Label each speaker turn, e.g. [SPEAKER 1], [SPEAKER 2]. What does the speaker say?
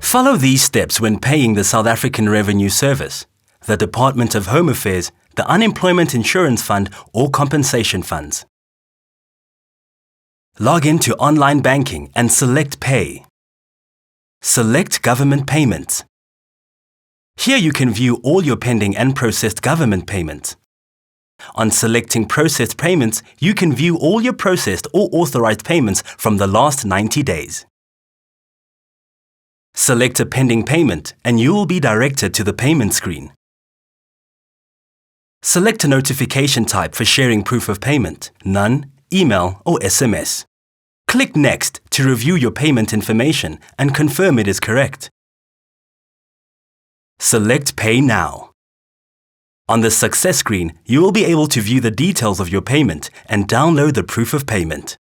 [SPEAKER 1] Follow these steps when paying the South African Revenue Service, the Department of Home Affairs, the Unemployment Insurance Fund or compensation funds. Log in to online banking and select Pay. Select Government Payments. Here you can view all your pending and processed government payments. On selecting Processed Payments, you can view all your processed or authorized payments from the last 90 days. Select a pending payment and you will be directed to the payment screen. Select a notification type for sharing proof of payment, none, email or SMS. Click Next to review your payment information and confirm it is correct. Select Pay Now. On the Success screen, you will be able to view the details of your payment and download the proof of payment.